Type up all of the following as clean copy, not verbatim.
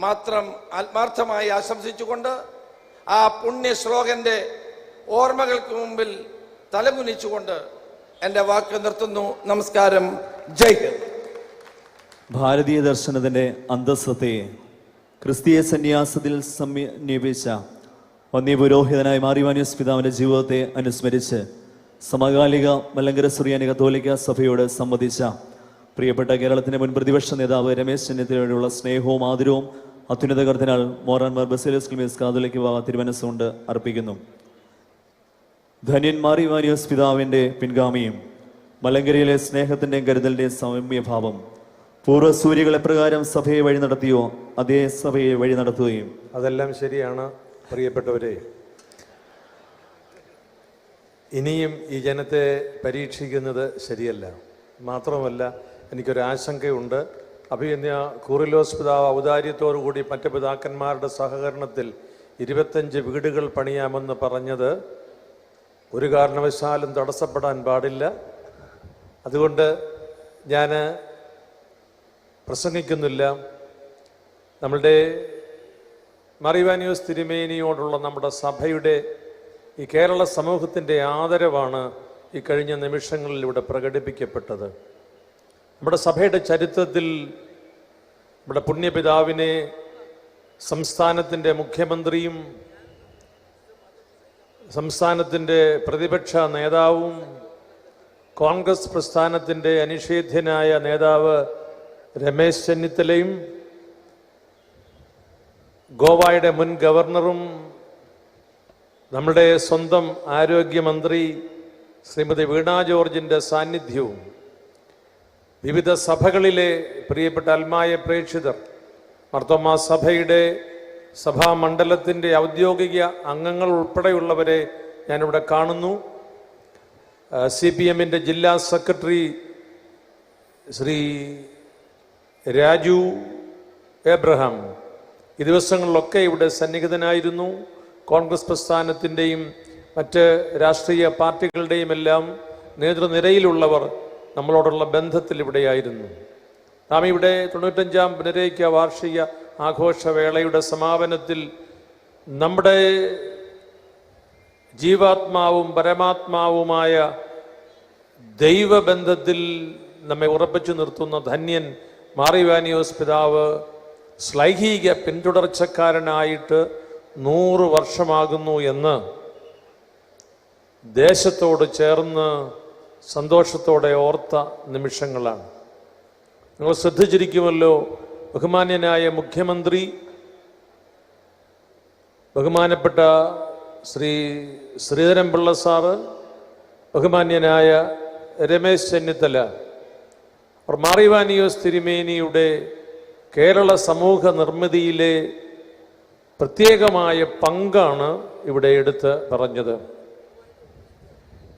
മാത്രം ആത്മാർത്ഥമായി ആശംസിച്ചുകൊണ്ട് ആ പുണ്യ ശ്ലോകന്റെ ഓർമ്മകൾക്ക് മുമ്പിൽ തലകുനിച്ചുകൊണ്ട് എൻ്റെ വാക്ക് നിർത്തുന്നു. നമസ്കാരം. ജയ് ഹിന്ദ്. ഭാരതീയ ദർശനത്തിന്റെ അന്തസ്സത്തെ ക്രിസ്തീയ സന്യാസത്തിൽ സമന്വയിപ്പിച്ച വന്യപുരോഹിതനായ മാർ ഇവാനിയോസ് പിതാവിന്റെ ജീവിതത്തെ അനുസ്മരിച്ച് സമകാലിക മലങ്കര സുറിയാനി കത്തോലിക്ക സഭയോട് സംവദിച്ച പ്രിയപ്പെട്ട കേരളത്തിന്റെ മുൻ പ്രതിപക്ഷ നേതാവ് രമേശ് ചെന്നിത്തലയോടുള്ള സ്നേഹവും ആദരവും അത്യുന്നത കർദിനാൾ മോറാൻമാർ ബസേലിയോസ് ക്ലീമീസ് കാതോലിക്ക ബാവ തിരുമനസ്സുകൊണ്ട് അർപ്പിക്കുന്നു. ധന്യൻ മാർ ഇവാനിയോസ് പിതാവിന്റെ പിൻഗാമിയും മലങ്കരയിലെ സ്നേഹത്തിന്റെയും കരുതലിന്റെയും സൗമ്യഭാവം പൂർവ്വ സൂര്യകൾ എപ്രകാരം സഭയെ വഴി നടത്തിയോ അതേ സഭയെ വഴി നടത്തുകയും. അതെല്ലാം ശരിയാണ് പ്രിയപ്പെട്ടവരെ. ഇനിയും ഈ ജനത്തെ പരീക്ഷിക്കുന്നത് ശരിയല്ല. മാത്രമല്ല, എനിക്കൊരാശങ്കയുണ്ട്. അഭിനന്ദ കൂറിലോസ് പിതാവ് ഔദാര്യത്തോടുകൂടി മറ്റ് പിതാക്കന്മാരുടെ സഹകരണത്തിൽ 25 വീടുകൾ പണിയാമെന്ന് പറഞ്ഞത് ഒരു കാരണവശാലും തടസ്സപ്പെടാൻ പാടില്ല. അതുകൊണ്ട് ഞാൻ പ്രസംഗിക്കുന്നില്ല. നമ്മളുടെ മാർ ഇവാനിയോസ് തിരുമേനിയോടുള്ള നമ്മുടെ സഭയുടെ ഈ കേരള സമൂഹത്തിൻ്റെ ആദരവാണ് ഈ കഴിഞ്ഞ നിമിഷങ്ങളിലൂടെ പ്രകടിപ്പിക്കപ്പെട്ടത്. നമ്മുടെ സഭയുടെ ചരിത്രത്തിൽ നമ്മുടെ പുണ്യപിതാവിനെ സംസ്ഥാനത്തിൻ്റെ മുഖ്യമന്ത്രിയും സംസ്ഥാനത്തിൻ്റെ പ്രതിപക്ഷ നേതാവും കോൺഗ്രസ് പ്രസ്ഥാനത്തിൻ്റെ അനിഷേധ്യനായ നേതാവ് രമേശ് ചെന്നിത്തലയും ഗോവയുടെ മുൻ ഗവർണറും നമ്മുടെ സ്വന്തം ആരോഗ്യമന്ത്രി ശ്രീമതി വീണ ജോർജിൻ്റെ സാന്നിധ്യവും വിവിധ സഭകളിലെ പ്രിയപ്പെട്ട അൽമായ പ്രേക്ഷിതർ മാർത്തോമാ സഭയുടെ സഭാമണ്ഡലത്തിൻ്റെ ഔദ്യോഗിക അംഗങ്ങൾ ഉൾപ്പെടെയുള്ളവരെ ഞാനിവിടെ കാണുന്നു. CPM-ൻ്റെ ജില്ലാ സെക്രട്ടറി ശ്രീ രാജു എബ്രഹാം ഈ ദിവസങ്ങളിലൊക്കെ ഇവിടെ സന്നിഹിതനായിരുന്നു. കോൺഗ്രസ് പ്രസ്ഥാനത്തിൻ്റെയും മറ്റ് രാഷ്ട്രീയ പാർട്ടികളുടെയും എല്ലാം നേതൃനിരയിലുള്ളവർ നമ്മളോടുള്ള ബന്ധത്തിൽ ഇവിടെയായിരുന്നു. നാം ഇവിടെ 95-ാം പുനരൈക്യ വാർഷിക ആഘോഷവേളയുടെ സമാപനത്തിൽ നമ്മുടെ ജീവാത്മാവും പരമാത്മാവുമായ ദൈവബന്ധത്തിൽ നമ്മെ ഉറപ്പിച്ചു നിർത്തുന്ന ധന്യൻ മാർ ഇവാനിയോസ് പിതാവ് ശ്ലൈഹിക പിന്തുടർച്ചക്കാരനായിട്ട് 100 വർഷമാകുന്നു എന്ന് ദേശത്തോട് ചേർന്ന് സന്തോഷത്തോടെ ഓർത്ത നിമിഷങ്ങളാണ്. നിങ്ങൾ ശ്രദ്ധിച്ചിരിക്കുമല്ലോ, ബഹുമാന്യനായ മുഖ്യമന്ത്രി, ബഹുമാനപ്പെട്ട ശ്രീ ശ്രീധരൻപിള്ള സാറ്, ബഹുമാന്യനായ രമേശ് ചെന്നിത്തല, മാർ ഇവാനിയോസ് തിരുമേനിയുടെ കേരള സമൂഹ നിർമ്മിതിയിലെ പ്രത്യേകമായ പങ്കാണ് ഇവിടെ എടുത്ത് പറഞ്ഞത്.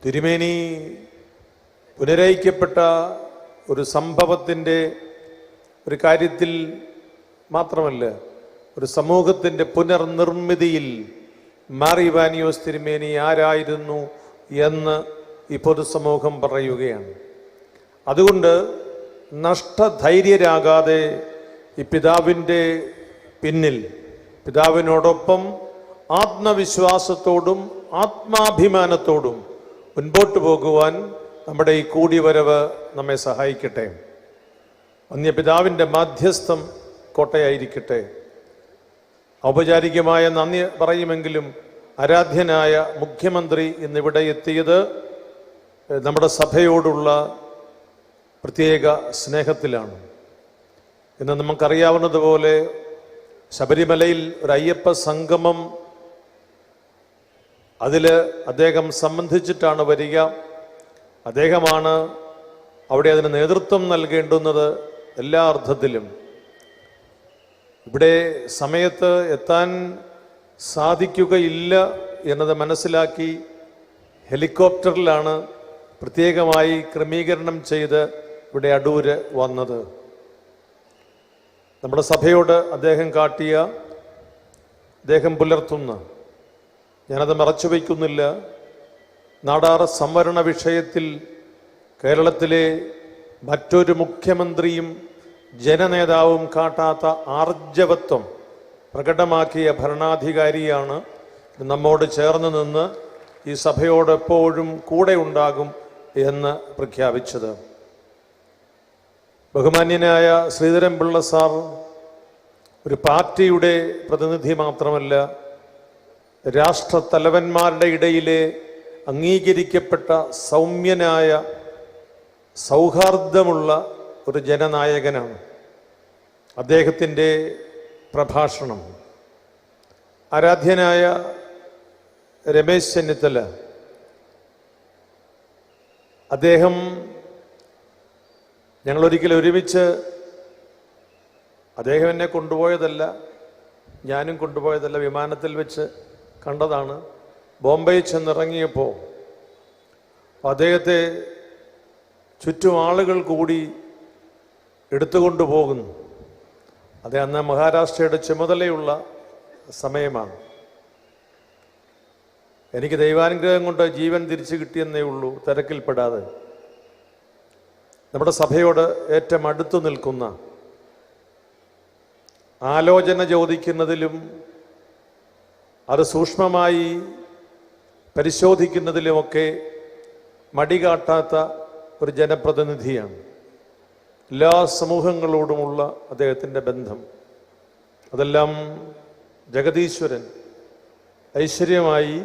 തിരുമേനി പുനരയിക്കപ്പെട്ട ഒരു സംഭവത്തിൻ്റെ ഒരു കാര്യത്തിൽ മാത്രമല്ല, ഒരു സമൂഹത്തിൻ്റെ പുനർനിർമ്മിതിയിൽ മാർ ഇവാനിയോസ് തിരുമേനി ആരായിരുന്നു എന്ന് ഈ പൊതുസമൂഹം പറയുകയാണ്. അതുകൊണ്ട് നഷ്ടധൈര്യരാകാതെ ഈ പിതാവിൻ്റെ പിന്നിൽ, പിതാവിനോടൊപ്പം ആത്മവിശ്വാസത്തോടും ആത്മാഭിമാനത്തോടും മുൻപോട്ട് പോകുവാൻ നമ്മുടെ ഈ കൂടിവരവ് നമ്മെ സഹായിക്കട്ടെ. വന്യപിതാവിൻ്റെ മാധ്യസ്ഥം കോട്ടയായിരിക്കട്ടെ. ഔപചാരികമായ നന്ദി പറയുമെങ്കിലും ആരാധ്യനായ മുഖ്യമന്ത്രി ഇന്നിവിടെ എത്തിയത് നമ്മുടെ സഭയോടുള്ള പ്രത്യേക സ്നേഹത്തിലാണ്. ഇന്ന് നമുക്കറിയാവുന്നതുപോലെ ശബരിമലയിൽ ഒരു അയ്യപ്പ സംഗമം, അതിൽ അദ്ദേഹം സംബന്ധിച്ചിട്ടാണ് വരിക. അദ്ദേഹമാണ് അവിടെ അതിന് നേതൃത്വം നൽകേണ്ടുന്നത് എല്ലാ അർത്ഥത്തിലും. ഇവിടെ സമയത്ത് എത്താൻ സാധിക്കുകയില്ല എന്നത് മനസ്സിലാക്കി ഹെലികോപ്റ്ററിലാണ് പ്രത്യേകമായി ക്രമീകരണം ചെയ്ത് ഇവിടെ അടൂര് വന്നത്. നമ്മുടെ സഭയോട് അദ്ദേഹം കാട്ടിയ, അദ്ദേഹം പുലർത്തുന്ന, ഞാനത് മറച്ചു വയ്ക്കുന്നില്ല, നാടാർ സംവരണ വിഷയത്തിൽ കേരളത്തിലെ മറ്റൊരു മുഖ്യമന്ത്രിയും ജനനേതാവും കാട്ടാത്ത ആർജവത്വം പ്രകടമാക്കിയ ഭരണാധികാരിയാണ് നമ്മോട് ചേർന്ന് നിന്ന് ഈ സഭയോട് എപ്പോഴും കൂടെ ഉണ്ടാകും എന്ന് പ്രഖ്യാപിച്ചത്. ബഹുമാന്യനായ ശ്രീധരൻപിള്ള സാർ ഒരു പാർട്ടിയുടെ പ്രതിനിധി മാത്രമല്ല, രാഷ്ട്രത്തലവന്മാരുടെ ഇടയിലെ അംഗീകരിക്കപ്പെട്ട സൗമ്യനായ സൗഹാർദ്ദമുള്ള ഒരു ജനനായകനാണ്. അദ്ദേഹത്തിൻ്റെ പ്രഭാഷണം ആരാധ്യനായ രമേശ് ചെന്നിത്തല, അദ്ദേഹം ഞങ്ങളൊരിക്കൽ ഒരുമിച്ച്, അദ്ദേഹം എന്നെ കൊണ്ടുപോയതല്ല, ഞാനും കൊണ്ടുപോയതല്ല, വിമാനത്തിൽ വെച്ച് കണ്ടതാണ്. ബോംബെയിൽ ചെന്നിറങ്ങിയപ്പോൾ അദ്ദേഹത്തെ ചുറ്റും ആളുകൾ കൂടി എടുത്തുകൊണ്ടു പോകുന്നു. അത് അന്ന് മഹാരാഷ്ട്രയുടെ ചുമതലയുള്ള സമയമാണ്. എനിക്ക് ദൈവാനുഗ്രഹം കൊണ്ട് ജീവൻ തിരിച്ചു കിട്ടിയെന്നേ ഉള്ളൂ, തിരക്കിൽപ്പെടാതെ. നമ്മുടെ സഭയോട് ഏറ്റവും അടുത്തു നിൽക്കുന്ന, ആലോചന ചോദിക്കുന്നതിലും അത് സൂക്ഷ്മമായി പരിശോധിക്കുന്നതിലുമൊക്കെ മടികാട്ടാത്ത ഒരു ജനപ്രതിനിധിയാണ്. എല്ലാ സമൂഹങ്ങളോടുമുള്ള അദ്ദേഹത്തിൻ്റെ ബന്ധം, അതെല്ലാം ജഗദീശ്വരൻ ഐശ്വര്യമായി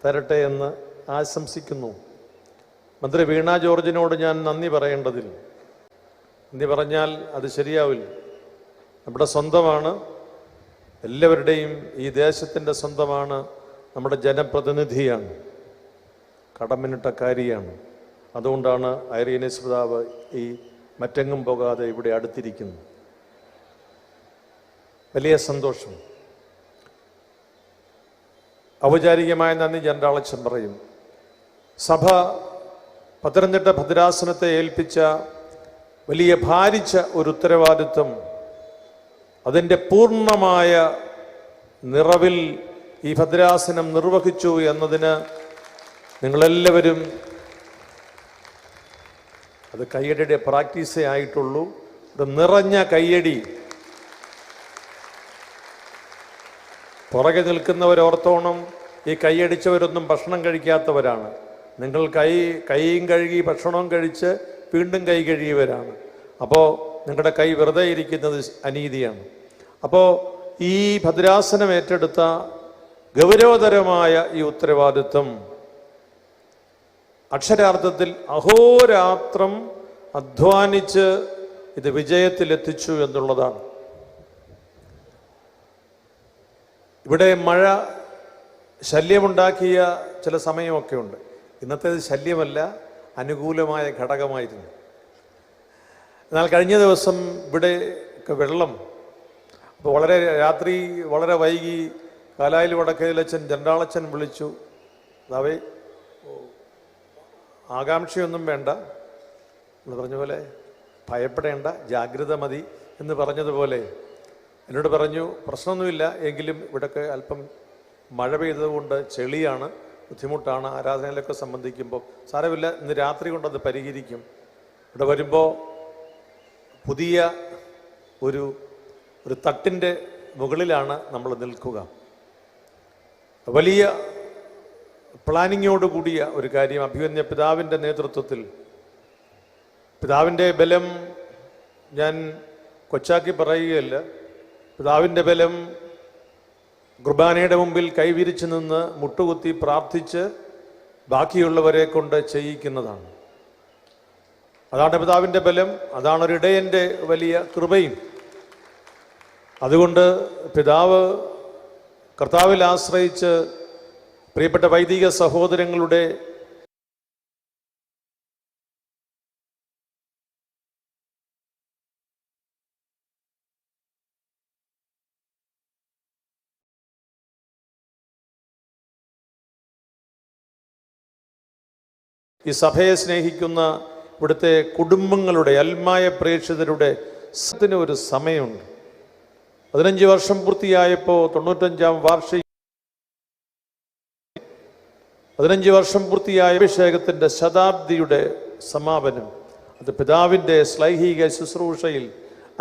തരട്ടെ എന്ന് ആശംസിക്കുന്നു. മന്ത്രി വീണ ജോർജിനോട് ഞാൻ നന്ദി പറയേണ്ടതിൽ, നന്ദി പറഞ്ഞാൽ അത് ശരിയാവില്ല. നമ്മുടെ സ്വന്തമാണ്, എല്ലാവരുടെയും ഈ ദേശത്തിൻ്റെ സ്വന്തമാണ്, നമ്മുടെ ജനപ്രതിനിധിയാണ്, കടമിനിട്ടക്കാരിയാണ്. അതുകൊണ്ടാണ് ഐറീനസ് പിതാവ് ഈ മറ്റെങ്ങും പോകാതെ ഇവിടെ അടുത്തിരിക്കുന്നു. വലിയ സന്തോഷം. ഔപചാരികമായ നന്ദി ജനറാളച്ചൻ പറയും. സഭ പത്തനംതിട്ട ഭദ്രാസനത്തെ ഏൽപ്പിച്ച വലിയ ഭാരിച്ച ഒരു ഉത്തരവാദിത്വം അതിൻ്റെ പൂർണ്ണമായ നിറവിൽ ഈ ഭദ്രാസനം നിർവഹിച്ചു എന്നതിന് നിങ്ങളെല്ലാവരും, അത് കയ്യടിയുടെ പ്രാക്ടീസേ ആയിട്ടുള്ളൂ, അത് നിറഞ്ഞ കയ്യടി. പുറകെ നിൽക്കുന്നവരോർത്തോണം, ഈ കൈയടിച്ചവരൊന്നും ഭക്ഷണം കഴിക്കാത്തവരാണ്. നിങ്ങൾ കൈയും കഴുകി ഭക്ഷണവും കഴിച്ച് വീണ്ടും കൈ കഴുകിയവരാണ്. അപ്പോൾ നിങ്ങളുടെ കൈ വെറുതെ ഇരിക്കുന്നത് അനീതിയാണ്. അപ്പോൾ ഈ ഭദ്രാസനം ഏറ്റെടുത്ത ഗൗരവതരമായ ഈ ഉത്തരവാദിത്വം അക്ഷരാർത്ഥത്തിൽ അഹോരാത്രം അധ്വാനിച്ച് ഇത് വിജയത്തിലെത്തിച്ചു എന്നുള്ളതാണ്. ഇവിടെ മഴ ശല്യമുണ്ടാക്കിയ ചില സമയമൊക്കെ ഉണ്ട്. ഇന്നത്തേത് ശല്യമല്ല, അനുകൂലമായ ഘടകമായിരുന്നു. എന്നാൽ കഴിഞ്ഞ ദിവസം ഇവിടെ വെള്ളം, അപ്പോൾ രാത്രി വളരെ വൈകി കാലായിൽ വടക്കേലച്ചൻ ജനറാളച്ചൻ വിളിച്ചു. അവേ ആകാംക്ഷയൊന്നും വേണ്ട എന്ന് പറഞ്ഞ പോലെ, ഭയപ്പെടേണ്ട, ജാഗ്രത മതി എന്ന് പറഞ്ഞതുപോലെ എന്നോട് പറഞ്ഞു, പ്രശ്നമൊന്നുമില്ല, എങ്കിലും ഇവിടെയൊക്കെ അല്പം മഴ പെയ്തതുകൊണ്ട് ചെളിയാണ്, ബുദ്ധിമുട്ടാണ്, ആരാധനയിലൊക്കെ സംബന്ധിക്കുമ്പോൾ. സാരമില്ല, ഇന്ന് രാത്രി കൊണ്ടത് പരിഹരിക്കും. ഇവിടെ വരുമ്പോൾ പുതിയ ഒരു തട്ടിൻ്റെ മുകളിലാണ് നമ്മൾ നിൽക്കുക. വലിയ പ്ലാനിങ്ങോടുകൂടിയ ഒരു കാര്യം. അഭിമന്യ പിതാവിൻ്റെ നേതൃത്വത്തിൽ, പിതാവിൻ്റെ ബലം ഞാൻ കൊച്ചാക്കി പറയുകയല്ല, പിതാവിൻ്റെ ബലം കുർബാനയുടെ മുമ്പിൽ കൈവിരിച്ചു നിന്ന് മുട്ടുകുത്തി പ്രാർത്ഥിച്ച് ബാക്കിയുള്ളവരെ കൊണ്ട് ചെയ്യിക്കുന്നതാണ്. അതാണ് പിതാവിൻ്റെ ബലം, അതാണ് ഒരു ഇടയൻ്റെ വലിയ കൃപയും. അതുകൊണ്ട് പിതാവ് കർത്താവിൽ ആശ്രയിച്ച് പ്രിയപ്പെട്ട വൈദിക സഹോദരങ്ങളുടെ ഈ സഭയെ സ്നേഹിക്കുന്ന ഇവിടുത്തെ കുടുംബങ്ങളുടെ, അൽമായ പ്രേക്ഷിതരുടെ ഒരു സമയമുണ്ട്. 15 വർഷം പൂർത്തിയായപ്പോൾ 95-ാം വാർഷിക 15 വർഷം പൂർത്തിയായ അഭിഷേകത്തിൻ്റെ ശതാബ്ദിയുടെ സമാപനം, അത് പിതാവിൻ്റെ ശ്ലൈഹിക ശുശ്രൂഷയിൽ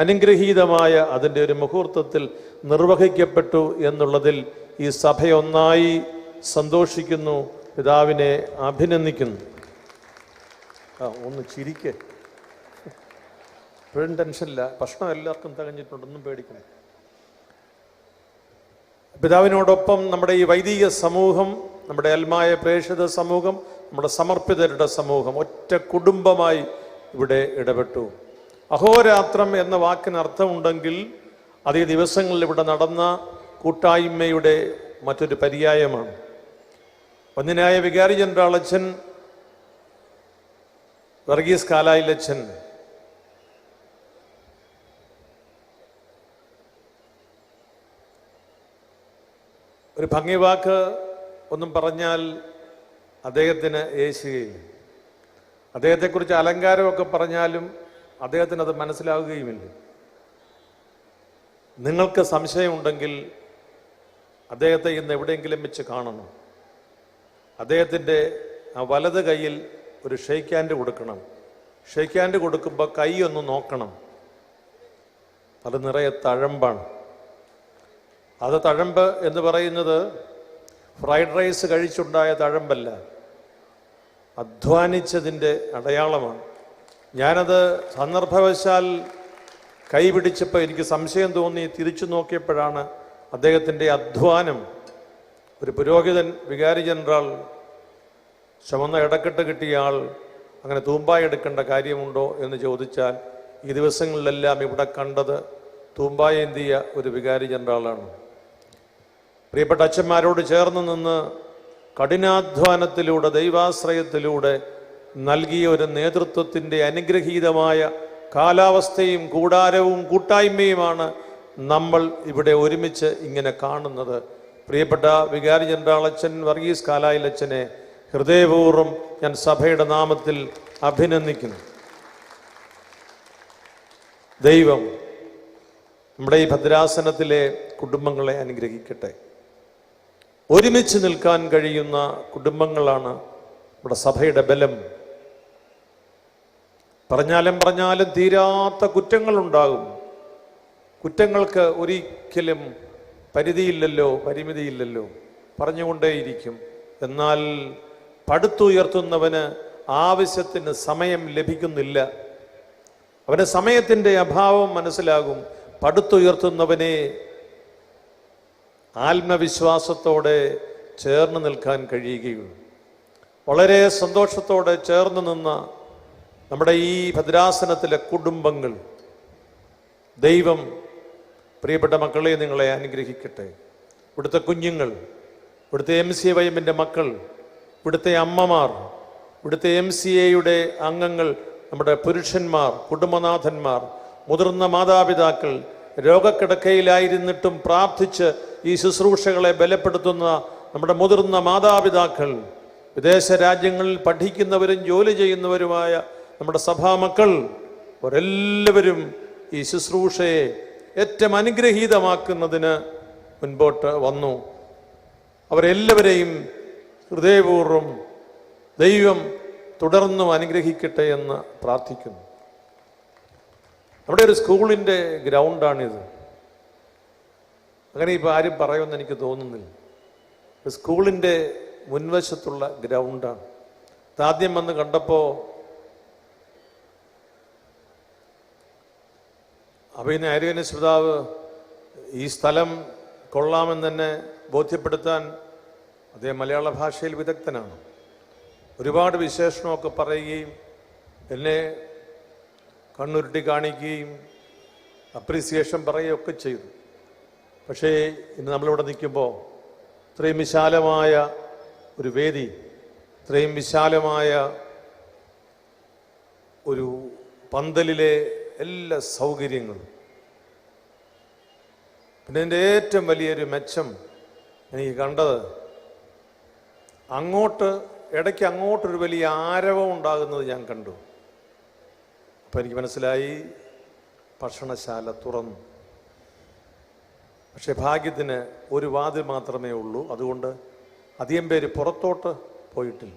അനുഗ്രഹീതമായ അതിൻ്റെ ഒരു മുഹൂർത്തത്തിൽ നിർവഹിക്കപ്പെട്ടു എന്നുള്ളതിൽ ഈ സഭയൊന്നായി സന്തോഷിക്കുന്നു, പിതാവിനെ അഭിനന്ദിക്കുന്നു. ഒന്ന് ചിരിക്കേ, ഇപ്പോഴും ടെൻഷനില്ല, ഭക്ഷണം എല്ലാവർക്കും തികഞ്ഞിട്ടുണ്ടൊന്നും പേടിക്കണം. പിതാവിനോടൊപ്പം നമ്മുടെ ഈ വൈദിക സമൂഹം, നമ്മുടെ അൽമായ പ്രേക്ഷിത സമൂഹം, നമ്മുടെ സമർപ്പിതരുടെ സമൂഹം ഒറ്റ കുടുംബമായി ഇവിടെ ഇടപെട്ടു. അഹോരാത്രം എന്ന വാക്കിന് അർത്ഥമുണ്ടെങ്കിൽ അതേ ദിവസങ്ങളിൽ ഇവിടെ നടന്ന കൂട്ടായ്മയുടെ മറ്റൊരു പര്യായമാണ്. ഒന്നിനായ വികാരി ജനറൽ അച്ഛൻ വർഗീസ് കാലായിലച്ഛൻ ഒരു ഭംഗിവാക്ക് ഒന്നും പറഞ്ഞാൽ അദ്ദേഹത്തിന് യേശുകയില്ല. അദ്ദേഹത്തെക്കുറിച്ച് അലങ്കാരമൊക്കെ പറഞ്ഞാലും അദ്ദേഹത്തിന് അത് മനസ്സിലാവുകയുമില്ല. നിങ്ങൾക്ക് സംശയമുണ്ടെങ്കിൽ അദ്ദേഹത്തെ ഇന്ന് എവിടെയെങ്കിലും വെച്ച് കാണണം. അദ്ദേഹത്തിൻ്റെ ആ വലത് കൈയിൽ ഒരു ഷെയ്ക്ക് ഹാൻഡ് കൊടുക്കണം. ഷെയ്ക്ക് ഹാൻഡ് കൊടുക്കുമ്പോൾ കൈ ഒന്ന് നോക്കണം. അത് നിറയെ തഴമ്പാണ്. അത് തഴമ്പ് എന്ന് പറയുന്നത് ഫ്രൈഡ് റൈസ് കഴിച്ചുണ്ടായ തഴമ്പല്ല, അധ്വാനിച്ചതിൻ്റെ അടയാളമാണ്. ഞാനത് സന്ദർഭവശാൽ കൈ പിടിച്ചപ്പോൾ എനിക്ക് സംശയം തോന്നി. തിരിച്ചു നോക്കിയപ്പോഴാണ് അദ്ദേഹത്തിൻ്റെ അധ്വാനം. ഒരു പുരോഹിതൻ, വികാരി ജനറൽ, ചുമന്ന ഇടക്കെട്ട് കിട്ടിയ ആൾ അങ്ങനെ തൂമ്പായ എടുക്കേണ്ട കാര്യമുണ്ടോ എന്ന് ചോദിച്ചാൽ ഈ ദിവസങ്ങളിലെല്ലാം ഇവിടെ കണ്ടത് തൂമ്പായ എന്തിയ ഒരു വികാരി ജനറലാണ്. പ്രിയപ്പെട്ട അച്ഛന്മാരോട് ചേർന്ന് നിന്ന് കഠിനാധ്വാനത്തിലൂടെ, ദൈവാശ്രയത്തിലൂടെ നൽകിയ ഒരു നേതൃത്വത്തിൻ്റെ അനുഗ്രഹീതമായ കാലാവസ്ഥയും കൂടാരവും കൂട്ടായ്മയുമാണ് നമ്മൾ ഇവിടെ ഒരുമിച്ച് ഇങ്ങനെ കാണുന്നത്. പ്രിയപ്പെട്ട വികാരി ജനറൽ അച്ഛൻ വർഗീസ് കാലായിലച്ഛനെ ഹൃദയപൂർവ്വം ഞാൻ സഭയുടെ നാമത്തിൽ അഭിനന്ദിക്കുന്നു. ദൈവം നമ്മുടെ ഈ ഭദ്രാസനത്തിലെ കുടുംബങ്ങളെ അനുഗ്രഹിക്കട്ടെ. ഒരുമിച്ച് നിൽക്കാൻ കഴിയുന്ന കുടുംബങ്ങളാണ് നമ്മുടെ സഭയുടെ ബലം. പറഞ്ഞാലും തീരാത്ത കുറ്റങ്ങളുണ്ടാകും. കുറ്റങ്ങൾക്ക് ഒരിക്കലും പരിധിയില്ലല്ലോ, പരിമിതിയില്ലല്ലോ, പറഞ്ഞുകൊണ്ടേയിരിക്കും. എന്നാൽ പടുത്തുയർത്തുന്നവന് ആവശ്യത്തിന് സമയം ലഭിക്കുന്നില്ല. അവന് സമയത്തിൻ്റെ അഭാവം മനസ്സിലാകും. പടുത്തുയർത്തുന്നവനെ ആത്മവിശ്വാസത്തോടെ ചേർന്ന് നിൽക്കാൻ കഴിയുകയുള്ളൂ. വളരെ സന്തോഷത്തോടെ ചേർന്ന് നിന്ന നമ്മുടെ ഈ ഭദ്രാസനത്തിലെ കുടുംബങ്ങൾ, ദൈവം പ്രിയപ്പെട്ട മക്കളെ നിങ്ങളെ അനുഗ്രഹിക്കട്ടെ. ഇവിടുത്തെ കുഞ്ഞുങ്ങൾ, ഇവിടുത്തെ MCAYM മക്കൾ, ഇവിടുത്തെ അമ്മമാർ, ഇവിടുത്തെ MCAയുടെ അംഗങ്ങൾ, നമ്മുടെ പുരുഷന്മാർ, കുടുംബനാഥന്മാർ, മുതിർന്ന മാതാപിതാക്കൾ, രോഗക്കിടക്കയിലായിരുന്നിട്ടും പ്രാർത്ഥിച്ച് ഈ ശുശ്രൂഷകളെ ബലപ്പെടുത്തുന്ന നമ്മുടെ മുതിർന്ന മാതാപിതാക്കൾ, വിദേശ രാജ്യങ്ങളിൽ പഠിക്കുന്നവരും ജോലി ചെയ്യുന്നവരുമായ നമ്മുടെ സഭാമക്കൾ, അവരെല്ലാവരും ഈ ശുശ്രൂഷയെ ഏറ്റവും അനുഗ്രഹീതമാക്കുന്നതിന് മുൻപോട്ട് വന്നു. അവരെല്ലാവരെയും ഹൃദയപൂർവ്വം ദൈവം തുടർന്നും അനുഗ്രഹിക്കട്ടെ എന്ന് പ്രാർത്ഥിക്കുന്നു. നമ്മുടെ ഒരു സ്കൂളിൻ്റെ ഗ്രൗണ്ടാണിത്. അങ്ങനെ ഇപ്പോൾ ആരും പറയുമെന്ന് എനിക്ക് തോന്നുന്നില്ല. സ്കൂളിൻ്റെ മുൻവശത്തുള്ള ഗ്രൗണ്ടാണ്. ആദ്യം വന്ന് കണ്ടപ്പോൾ അഭിനയ ആര്യവൈദ്യ പിതാവ് ഈ സ്ഥലം കൊള്ളാമെന്ന് തന്നെ ബോധ്യപ്പെടുത്താൻ അദ്ദേഹം മലയാള ഭാഷയിൽ വിദഗ്ധനാണ്. ഒരുപാട് വിശേഷണമൊക്കെ പറയുകയും എന്നെ കണ്ണുരുട്ടി കാണിക്കുകയും അപ്രീസിയേഷൻ പറയുകയൊക്കെ ചെയ്തു. പക്ഷേ ഇന്ന് നമ്മളിവിടെ നിൽക്കുമ്പോൾ ഇത്രയും വിശാലമായ ഒരു വേദി, ഇത്രയും വിശാലമായ ഒരു പന്തലിലെ എല്ലാ സൗകര്യങ്ങളും, പിന്നെ എൻ്റെ ഏറ്റവും വലിയൊരു മെച്ചം എനിക്ക് കണ്ടത് ഇടയ്ക്ക് അങ്ങോട്ടൊരു വലിയ ആരവം ഉണ്ടാകുന്നത് ഞാൻ കണ്ടു. അപ്പം എനിക്ക് മനസ്സിലായി ഭക്ഷണശാല തുറന്നു. പക്ഷെ ഭാഗ്യത്തിന് ഒരു വാതിൽ മാത്രമേ ഉള്ളൂ. അതുകൊണ്ട് അധികം പേര് പുറത്തോട്ട് പോയിട്ടില്ല.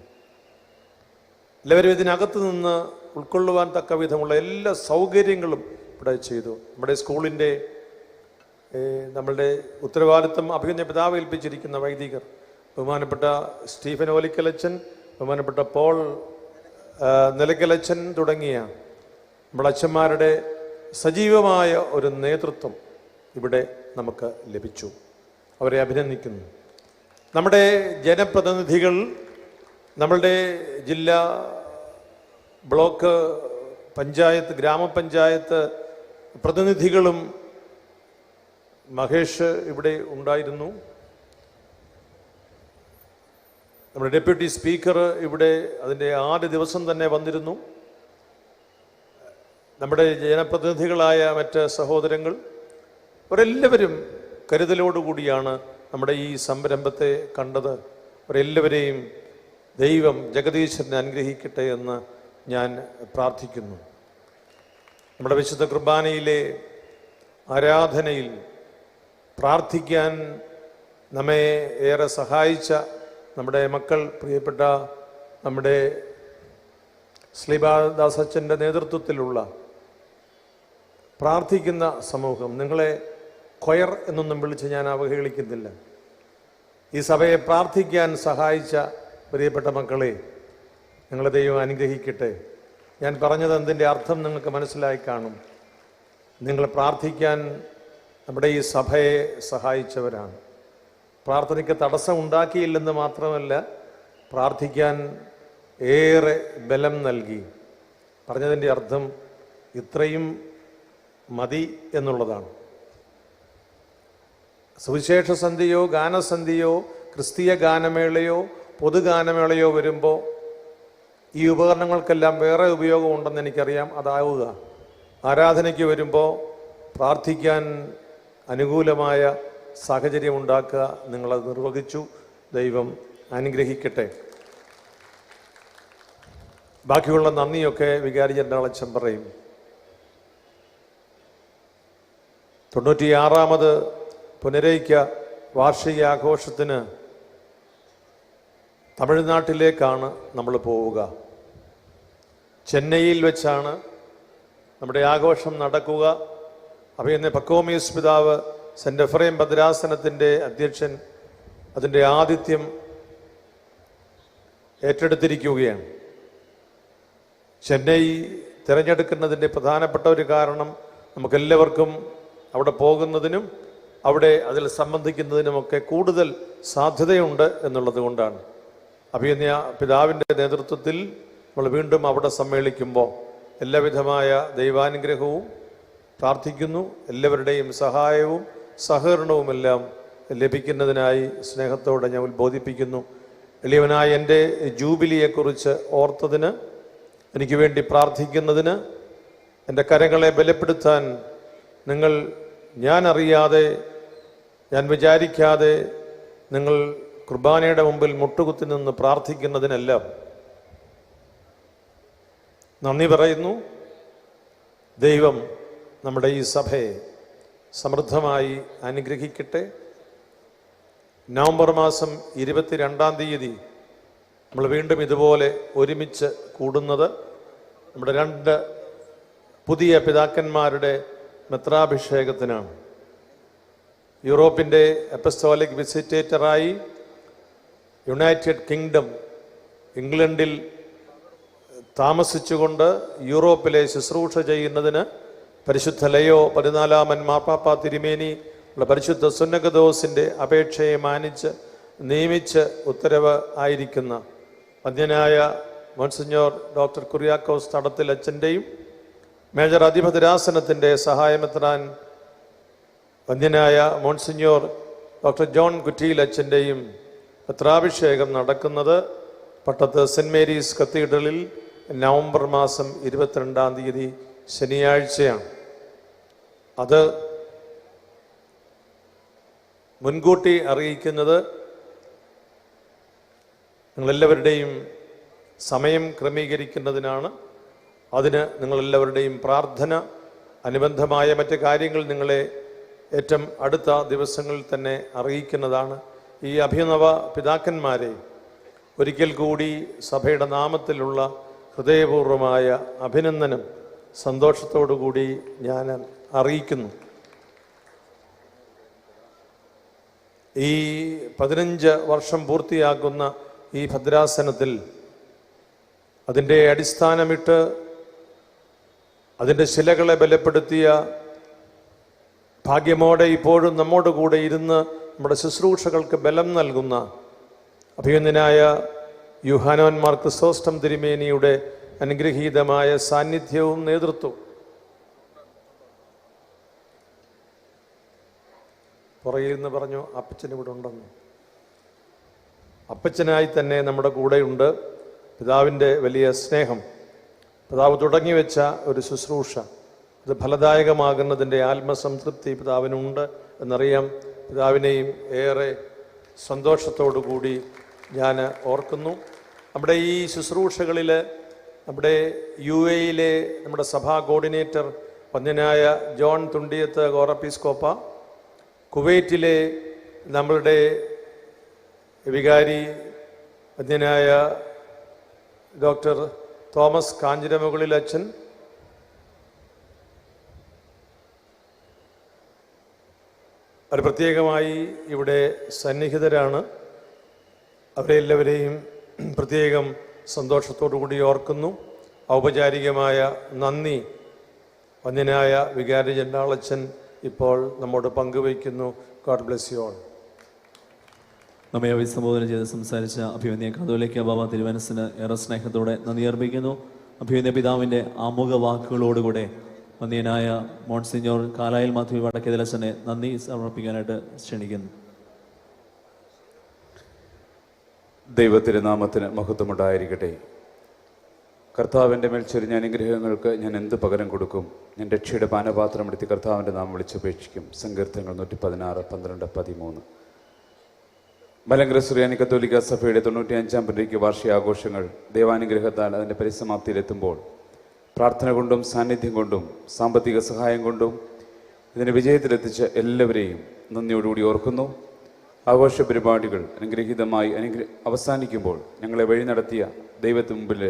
എല്ലാവരും ഇതിനകത്ത് നിന്ന് ഉൾക്കൊള്ളുവാൻ തക്ക വിധമുള്ള എല്ലാ സൗകര്യങ്ങളും ഇവിടെ ചെയ്തു. നമ്മുടെ സ്കൂളിൻ്റെ നമ്മളുടെ ഉത്തരവാദിത്വം അഭിനന്ദ പിതാവ് ഏൽപ്പിച്ചിരിക്കുന്ന വൈദികർ, ബഹുമാനപ്പെട്ട സ്റ്റീഫൻ ഓലിക്കലച്ചൻ, ബഹുമാനപ്പെട്ട പോൾ നിലക്കലച്ചൻ തുടങ്ങിയ നമ്മുടെ അച്ഛന്മാരുടെ സജീവമായ ഒരു നേതൃത്വം ഇവിടെ നമുക്ക് ലഭിച്ചു. അവരെ അഭിനന്ദിക്കുന്നു. നമ്മുടെ ജനപ്രതിനിധികൾ, നമ്മളുടെ ജില്ലാ, ബ്ലോക്ക് പഞ്ചായത്ത്, ഗ്രാമപഞ്ചായത്ത് പ്രതിനിധികളും, മഹേഷ് ഇവിടെ ഉണ്ടായിരുന്നു. നമ്മുടെ ഡെപ്യൂട്ടി സ്പീക്കർ ഇവിടെ അതിൻ്റെ ആദ്യ ദിവസം തന്നെ വന്നിരുന്നു. നമ്മുടെ ജനപ്രതിനിധികളായ മറ്റ് സഹോദരങ്ങൾ, അവരെല്ലാവരും കരുതലോടുകൂടിയാണ് നമ്മുടെ ഈ സംരംഭത്തെ കണ്ടത്. അവരെല്ലാവരെയും ദൈവം ജഗദീശ്വരനെ അനുഗ്രഹിക്കട്ടെ എന്ന് ഞാൻ പ്രാർത്ഥിക്കുന്നു. നമ്മുടെ വിശുദ്ധ കുർബാനയിലെ ആരാധനയിൽ പ്രാർത്ഥിക്കാൻ നമ്മെ ഏറെ സഹായിച്ച നമ്മുടെ മക്കൾ, പ്രിയപ്പെട്ട നമ്മുടെ ശ്ലീബാദാസച്ചൻ്റെ നേതൃത്വത്തിലുള്ള പ്രാർത്ഥിക്കുന്ന സമൂഹം, നിങ്ങളെ കൊയർ എന്നൊന്നും വിളിച്ച് ഞാൻ അവഹേളിക്കുന്നില്ല. ഈ സഭയെ പ്രാർത്ഥിക്കാൻ സഹായിച്ച പ്രിയപ്പെട്ട മക്കളെ, നിങ്ങളെ ദൈവം അനുഗ്രഹിക്കട്ടെ. ഞാൻ പറഞ്ഞത് എന്തിൻ്റെ അർത്ഥം നിങ്ങൾക്ക് മനസ്സിലായി കാണും. നിങ്ങൾ പ്രാർത്ഥിക്കാൻ നമ്മുടെ ഈ സഭയെ സഹായിച്ചവരാണ്. പ്രാർത്ഥനയ്ക്ക് തടസ്സം ഉണ്ടാക്കിയില്ലെന്ന് മാത്രമല്ല, പ്രാർത്ഥിക്കാൻ ഏറെ ബലം നൽകി. പറഞ്ഞതിൻ്റെ അർത്ഥം ഇത്രയും മതി എന്നുള്ളതാണ്. സുവിശേഷ സന്ധ്യയോ ഗാനസന്ധ്യയോ ക്രിസ്തീയ ഗാനമേളയോ പൊതുഗാനമേളയോ വരുമ്പോൾ ഈ ഉപകരണങ്ങൾക്കെല്ലാം വേറെ ഉപയോഗമുണ്ടെന്ന് എനിക്കറിയാം. അതാവുക ആരാധനയ്ക്ക് വരുമ്പോൾ പ്രാർത്ഥിക്കാൻ അനുകൂലമായ സാഹചര്യം ഉണ്ടാക്കുക. നിങ്ങളത് നിർവഹിച്ചു. ദൈവം അനുഗ്രഹിക്കട്ടെ. ബാക്കിയുള്ള നന്ദിയൊക്കെ വികാരി ജനറലച്ഛൻ പറയും. 96ാമത് പുനരൈക്യ വാർഷിക ആഘോഷത്തിന് തമിഴ്നാട്ടിലേക്കാണ് നമ്മൾ പോവുക. ചെന്നൈയിൽ വെച്ചാണ് നമ്മുടെ ആഘോഷം നടക്കുക. അഭിനന്ദ പക്കോമിയസ് പിതാവ് സെന്റ് എഫ്രൈം ഭദ്രാസനത്തിൻ്റെ അധ്യക്ഷൻ അതിൻ്റെ ആതിഥ്യം ഏറ്റെടുത്തിരിക്കുകയാണ്. ചെന്നൈ തിരഞ്ഞെടുക്കുന്നതിൻ്റെ പ്രധാനപ്പെട്ട ഒരു കാരണം നമുക്കെല്ലാവർക്കും അവിടെ പോകുന്നതിനും അവിടെ അതിൽ സംബന്ധിക്കുന്നതിനുമൊക്കെ കൂടുതൽ സാധ്യതയുണ്ട് എന്നുള്ളത് കൊണ്ടാണ്. അഭിനന്ദ പിതാവിൻ്റെ നേതൃത്വത്തിൽ നമ്മൾ വീണ്ടും അവിടെ സമ്മേളിക്കുമ്പോൾ എല്ലാവിധമായ ദൈവാനുഗ്രഹവും പ്രാർത്ഥിക്കുന്നു. എല്ലാവരുടെയും സഹായവും സഹകരണവുമെല്ലാം ലഭിക്കുന്നതിനായി സ്നേഹത്തോടെ ഞാൻ ഉത്ബോധിപ്പിക്കുന്നു. എളിയവനായ എൻ്റെ ജൂബിലിയെക്കുറിച്ച് ഓർത്തതിന്, എനിക്ക് വേണ്ടി പ്രാർത്ഥിക്കുന്നതിന്, എൻ്റെ കരങ്ങളെ ബലപ്പെടുത്താൻ നിങ്ങൾ, ഞാൻ അറിയാതെ, ഞാൻ വിചാരിക്കാതെ നിങ്ങൾ കുർബാനയുടെ മുമ്പിൽ മുട്ടുകുത്തി നിന്ന് പ്രാർത്ഥിക്കുന്നതിനെല്ലാം നന്ദി പറയുന്നു. ദൈവം നമ്മുടെ ഈ സഭയെ സമൃദ്ധമായി അനുഗ്രഹിക്കട്ടെ. നവംബർ മാസം 22-ാം തീയതി നമ്മൾ വീണ്ടും ഇതുപോലെ ഒരുമിച്ച് കൂടുന്നത് നമ്മുടെ 2 പുതിയ പിതാക്കന്മാരുടെ മെത്രാഭിഷേകത്തിനാണ്. യൂറോപ്പിൻ്റെ അപ്പസ്തോലിക് വിസിറ്റേറ്ററായി യുണൈറ്റഡ് കിങ്ഡം, ഇംഗ്ലണ്ടിൽ താമസിച്ചുകൊണ്ട് യൂറോപ്പിലെ ശുശ്രൂഷ ചെയ്യുന്നതിന് പരിശുദ്ധ ലയോ 14 മാർപ്പാപ്പ തിരുമേനി പരിശുദ്ധ സുന്നകദോസിൻ്റെ അപേക്ഷയെ മാനിച്ച് നിയമിച്ച് ഉത്തരവ് ആയിരിക്കുന്ന വന്ധ്യനായ മോൺസിഞ്ഞോർ ഡോക്ടർ കുര്യാക്കോസ് തടത്തിൽ അച്ഛൻ്റെയും മേജർ അതിഭദ്രാസനത്തിൻ്റെ സഹായമെത്രാൻ വന്ധ്യനായ മോൺസിഞ്ഞോർ ഡോക്ടർ ജോൺ കുറ്റിയിൽ അച്ഛൻ്റെയും പത്രാഭിഷേകം നടക്കുന്നത് പട്ടത്ത് സെൻറ് മേരീസ് കത്തീഡ്രലിൽ നവംബർ മാസം 22-ാം തീയതി ശനിയാഴ്ചയാണ്. അത് മുൻകൂട്ടി അറിയിക്കുന്നത് നിങ്ങളെല്ലാവരുടെയും സമയം ക്രമീകരിക്കുന്നതിനാണ്. അതിന് നിങ്ങളെല്ലാവരുടെയും പ്രാർത്ഥന, അനുബന്ധമായ മറ്റ് കാര്യങ്ങൾ നിങ്ങളെ ഏറ്റവും അടുത്ത ദിവസങ്ങളിൽ തന്നെ അറിയിക്കുന്നതാണ്. ഈ അഭിനവ പിതാക്കന്മാരെ ഒരിക്കൽ കൂടി സഭയുടെ നാമത്തിലുള്ള ഹൃദയപൂർവമായ അഭിനന്ദനം സന്തോഷത്തോടു കൂടി ഞാൻ അറിയിക്കുന്നു. ഈ 15 വർഷം പൂർത്തിയാക്കുന്ന ഈ ഭദ്രാസനത്തിൽ അതിൻ്റെ അടിസ്ഥാനമിട്ട് അതിൻ്റെ ശിലകളെ ബലപ്പെടുത്തിയ, ഭാഗ്യമോടെ ഇപ്പോഴും നമ്മോട് കൂടെ ഇരുന്ന് നമ്മുടെ ശുശ്രൂഷകൾക്ക് ബലം നൽകുന്ന അഭിനന്ദനായ യൂഹാനോൻ മാർ ക്രിസോസ്റ്റം തിരുമേനിയുടെ അനുഗ്രഹീതമായ സാന്നിധ്യവും നേതൃത്വവും പുറകിൽ നിന്ന് പറഞ്ഞു അപ്പച്ചൻ ഇവിടെ ഉണ്ടെന്ന്. അപ്പച്ചനായി തന്നെ നമ്മുടെ കൂടെയുണ്ട്. പിതാവിൻ്റെ വലിയ സ്നേഹം, പിതാവ് തുടങ്ങി വെച്ച ഒരു ശുശ്രൂഷ, അത് ഫലദായകമാകുന്നതിൻ്റെ ആത്മസംതൃപ്തി പിതാവിനുണ്ട് എന്നറിയാം. പിതാവിനെയും ഏറെ സന്തോഷത്തോടു കൂടി ഞാൻ ഓർക്കുന്നു. നമ്മുടെ ഈ ശുശ്രൂഷകളിൽ നമ്മുടെ UAE-യിലെ നമ്മുടെ സഭാ കോർഡിനേറ്റർ വന്യനായ ജോൺ തുണ്ടിയത്ത് ഗോറപ്പീസ്കോപ്പ, കുവൈറ്റിലെ നമ്മളുടെ വികാരി വന്യനായ ഡോക്ടർ തോമസ് കാഞ്ഞിരമുകളിൽ അച്ഛൻ, അവർ പ്രത്യേകമായി ഇവിടെ സന്നിഹിതരാണ്. അവരെ എല്ലാവരെയും പ്രത്യേകം സന്തോഷത്തോടു കൂടി ഓർക്കുന്നു. ഔപചാരികമായ നന്ദി വന്യനായ വികാരി ജനറാളച്ഛൻ ഇപ്പോൾ നമ്മോട് പങ്കുവയ്ക്കുന്നു. God bless you all. നമ്മെ അഭിസംബോധന ചെയ്ത് സംസാരിച്ച അഭിമന്യ കാതോലിക്ക ബാബ തിരുമനസിന് ഏറെ സ്നേഹത്തോടെ നന്ദി അർപ്പിക്കുന്നു. അഭിമന്യ പിതാവിൻ്റെ ആമുഖ വാക്കുകളോടുകൂടെ വന്യനായ മോൺസിഞ്ഞോർ കാലായിൽ മാത്യു വടക്കേതലച്ചനെ നന്ദി സമർപ്പിക്കാനായിട്ട് ക്ഷണിക്കുന്നു. ദൈവത്തിരുനാമത്തിന് മഹത്വമുണ്ടായിരിക്കട്ടെ. കർത്താവിൻ്റെ മേൽ ചൊരിഞ്ഞ അനുഗ്രഹങ്ങൾക്ക് ഞാൻ എന്ത് പകരം കൊടുക്കും? ഞാൻ രക്ഷയുടെ പാനപാത്രം എടുത്ത് കർത്താവിൻ്റെ നാമം വിളിച്ചപേക്ഷിക്കും. സങ്കീർത്തനങ്ങൾ 116, 12, 13. മലങ്കര സുറിയാനി കത്തോലിക്ക സഭയുടെ 95-ാം പുനരുദ്ധീക വാർഷികാഘോഷങ്ങൾ ദൈവാനുഗ്രഹത്താൽ അതിൻ്റെ പരിസമാപ്തിയിലെത്തുമ്പോൾ പ്രാർത്ഥന കൊണ്ടും സാന്നിധ്യം കൊണ്ടും സാമ്പത്തിക സഹായം കൊണ്ടും ഇതിന് വിജയത്തിലെത്തിച്ച എല്ലാവരെയും നന്ദിയോടുകൂടി ഓർക്കുന്നു. ആഘോഷ പരിപാടികൾ അനുഗ്രഹീതമായി അവസാനിക്കുമ്പോൾ ഞങ്ങളെ വഴി നടത്തിയ ദൈവത്തിന് മുമ്പിൽ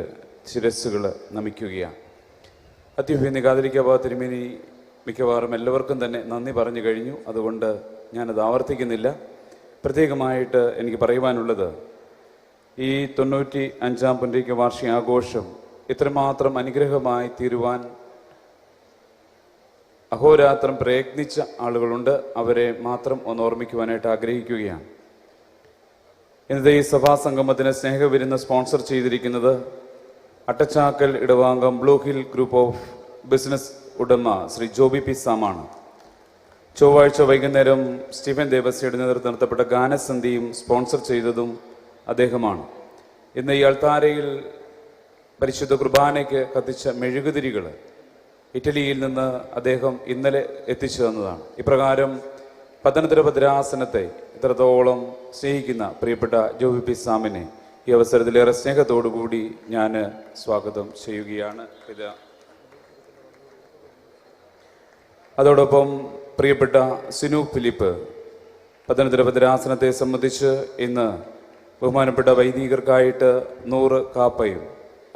ശിരസ്സുകൾ നമിക്കുകയാണ്. അത്യുപരി കാതലിക്ക ബാബ തിരുമേനി മിക്കവാറും എല്ലാവർക്കും തന്നെ നന്ദി പറഞ്ഞു കഴിഞ്ഞു. അതുകൊണ്ട് ഞാനത് ആവർത്തിക്കുന്നില്ല. പ്രത്യേകമായിട്ട് എനിക്ക് പറയുവാനുള്ളത്, ഈ 95-ാം പുനരുദ്ധീക വാർഷികാഘോഷം ഇത്രമാത്രം അനുഗ്രഹമായി തീരുവാൻ അഹോരാത്രം പ്രയത്നിച്ച ആളുകളുണ്ട്. അവരെ മാത്രം ഒന്ന് ഓർമ്മിക്കുവാനായിട്ട് ആഗ്രഹിക്കുകയാണ്. ഇന്നത്തെ ഈ സഭാസംഗമത്തിന് സ്നേഹവിരുന്ന് സ്പോൺസർ ചെയ്തിരിക്കുന്നത് അട്ടച്ചാക്കൽ ഇടവാംഗം blue hill group of business ഉടമ ശ്രീ ജോബി പി സാമാണ്. ചൊവ്വാഴ്ച വൈകുന്നേരം സ്റ്റീഫൻ ദേവസ്യയുടെ നേതൃത്വം നടത്തപ്പെട്ട ഗാനസന്ധിയും സ്പോൺസർ ചെയ്തതും അദ്ദേഹമാണ്. ഇന്ന് ഈ അൾത്താരയിൽ പരിശുദ്ധ കുർബാനയ്ക്ക് കത്തിച്ച മെഴുകുതിരികൾ ഇറ്റലിയിൽ നിന്ന് അദ്ദേഹം ഇന്നലെ എത്തിച്ചു തന്നതാണ്. ഇപ്രകാരം പത്തനംതിട്ട ഭദ്രാസനത്തെ ഇത്രത്തോളം സ്നേഹിക്കുന്ന പ്രിയപ്പെട്ട ജോബി പി സാമിനെ ഈ അവസരത്തിലേറെ സ്നേഹത്തോടുകൂടി ഞാൻ സ്വാഗതം ചെയ്യുകയാണ്. അതോടൊപ്പം പ്രിയപ്പെട്ട സിനു ഫിലിപ്പ്, പത്തനംതിട്ട ഭദ്രാസനത്തെ സംബന്ധിച്ച് ഇന്ന് ബഹുമാനപ്പെട്ട വൈദികർക്കായിട്ട് 100 കാപ്പയും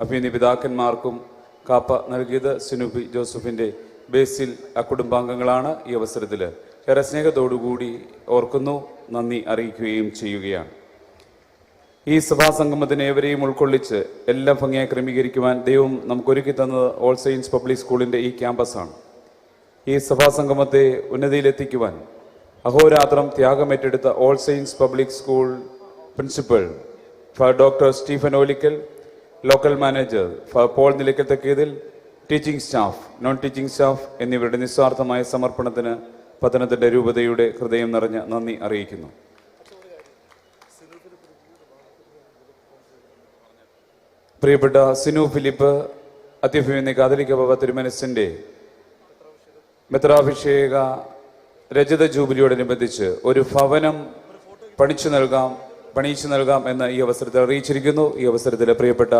അഭിനന്ദ പിതാക്കന്മാർക്കും കാപ്പ നൽകിയത് സിനുപി ജോസഫിൻ്റെ ബേസിൽ കുടുംബാംഗങ്ങളാണ്. ഈ അവസരത്തിൽ ഏറെ സ്നേഹത്തോടുകൂടി ഓർക്കുന്നു, നന്ദി അറിയിക്കുകയും ചെയ്യുകയാണ്. ഈ സഭാസംഗമത്തിന് ഏവരെയും ഉൾക്കൊള്ളിച്ച് എല്ലാം ഭംഗിയായി ക്രമീകരിക്കുവാൻ ദൈവം നമുക്കൊരുക്കി തന്നത് ഓൾ സെയിൻസ് പബ്ലിക് സ്കൂളിൻ്റെ ഈ ക്യാമ്പസാണ്. ഈ സഭാസംഗമത്തെ ഉന്നതിയിലെത്തിക്കുവാൻ അഹോരാത്രം ത്യാഗമേറ്റെടുത്ത all saints public school principal doctor Stephen Olickal, local manager Paul Nilakkal Thekkethil, teaching staff, non teaching staff എന്നിവരുടെ നിസ്വാർത്ഥമായ സമർപ്പണത്തിന് പത്തനംതിട്ട രൂപതയുടെ ഹൃദയം നിറഞ്ഞ നന്ദി അറിയിക്കുന്നു. പ്രിയപ്പെട്ട സിനു ഫിലിപ്പ്, അത്യഭിമന്യ കാതലിക്ക ബാബ തിരുമനസിൻ്റെ മെത്രാഭിഷേക രജത ജൂബിലിയോടനുബന്ധിച്ച് ഒരു ഭവനം പണിയിച്ചു നൽകാം എന്ന് ഈ അവസരത്തിൽ അറിയിച്ചിരിക്കുന്നു. ഈ അവസരത്തിൽ പ്രിയപ്പെട്ട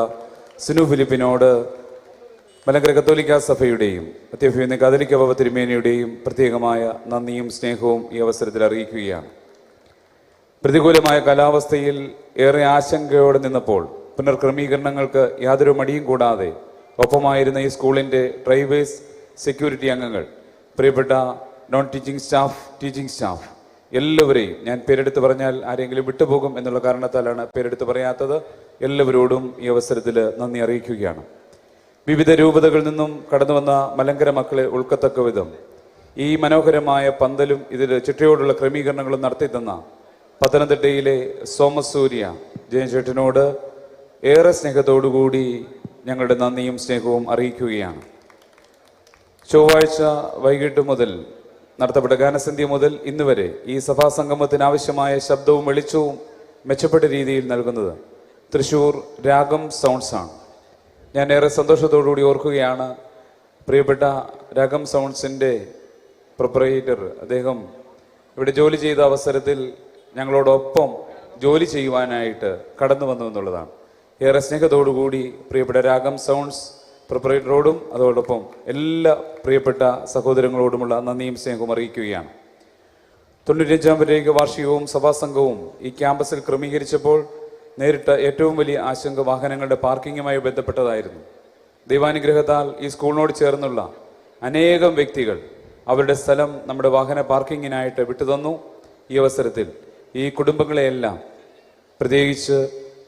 സിനു ഫിലിപ്പിനോട് മലങ്കര കത്തോലിക്ക സഭയുടെയും അത്യഭിമന്യ കാതലിക്ക ബാബ തിരുമേനിയുടെയും പ്രത്യേകമായ നന്ദിയും സ്നേഹവും ഈ അവസരത്തിൽ അറിയിക്കുകയാണ്. പ്രതികൂലമായ കാലാവസ്ഥയിൽ ഏറെ ആശങ്കയോടെ നിന്നപ്പോൾ പുനർക്രമീകരണങ്ങൾക്ക് യാതൊരു മടിയും കൂടാതെ ഒപ്പമായിരുന്ന ഈ സ്കൂളിൻ്റെ ഡ്രൈവേഴ്സ്, സെക്യൂരിറ്റി അംഗങ്ങൾ, പ്രിയപ്പെട്ട non teaching staff, teaching staff എല്ലാവരെയും ഞാൻ പേരെടുത്ത് പറഞ്ഞാൽ ആരെങ്കിലും വിട്ടുപോകും എന്നുള്ള കാരണത്താലാണ് പേരെടുത്ത് പറയാത്തത്. എല്ലാവരോടും ഈ അവസരത്തിൽ നന്ദി അറിയിക്കുകയാണ്. വിവിധ രൂപതകളിൽ നിന്നും കടന്നു വന്ന മലങ്കര മക്കളെ ഉൾക്കത്തക്ക വിധം ഈ മനോഹരമായ പന്തലും ഇതിൽ ചിട്ടയോടുള്ള ക്രമീകരണങ്ങളും നടത്തി തന്ന പത്തനംതിട്ടയിലെ സോമസൂര്യ ജയചേട്ടനോട് ഏറെ സ്നേഹത്തോടുകൂടി ഞങ്ങളുടെ നന്ദിയും സ്നേഹവും അറിയിക്കുകയാണ്. ചൊവ്വാഴ്ച വൈകിട്ട് മുതൽ നടത്തപ്പെട്ട ഗാനസന്ധ്യ മുതൽ ഇന്ന് വരെ ഈ സഭാസംഗമത്തിന് ആവശ്യമായ ശബ്ദവും വെളിച്ചവും മെച്ചപ്പെട്ട രീതിയിൽ നൽകുന്നത് തൃശ്ശൂർ രാഗം സൗണ്ട്സ് ആണ്. ഞാൻ ഏറെ സന്തോഷത്തോടുകൂടി ഓർക്കുകയാണ്, പ്രിയപ്പെട്ട രാഗം സൗണ്ട്സിൻ്റെ പ്രൊപ്പറേറ്റർ അദ്ദേഹം ഇവിടെ ജോലി ചെയ്ത അവസരത്തിൽ ഞങ്ങളോടൊപ്പം ജോലി ചെയ്യുവാനായിട്ട് കടന്നു വന്നു എന്നുള്ളതാണ്. ഏറെ സ്നേഹത്തോടുകൂടി പ്രിയപ്പെട്ട രാഗം സൗണ്ട്സ് പ്രൊപ്പറേറ്ററോടും അതോടൊപ്പം എല്ലാ പ്രിയപ്പെട്ട സഹോദരങ്ങളോടുമുള്ള നന്ദിയും സ്നേഹവും അറിയിക്കുകയാണ്. 95-ാം വാർഷികവും സഭാസംഘവും ഈ ക്യാമ്പസിൽ ക്രമീകരിച്ചപ്പോൾ നേരിട്ട ഏറ്റവും വലിയ ആശങ്ക വാഹനങ്ങളുടെ പാർക്കിങ്ങുമായി ബന്ധപ്പെട്ടതായിരുന്നു. ദൈവാനുഗ്രഹത്താൽ ഈ സ്കൂളിനോട് ചേർന്നുള്ള അനേകം വ്യക്തികൾ അവരുടെ സ്ഥലം നമ്മുടെ വാഹന പാർക്കിങ്ങിനായിട്ട് വിട്ടുതന്നു. ഈ അവസരത്തിൽ ഈ കുടുംബങ്ങളെയെല്ലാം, പ്രത്യേകിച്ച്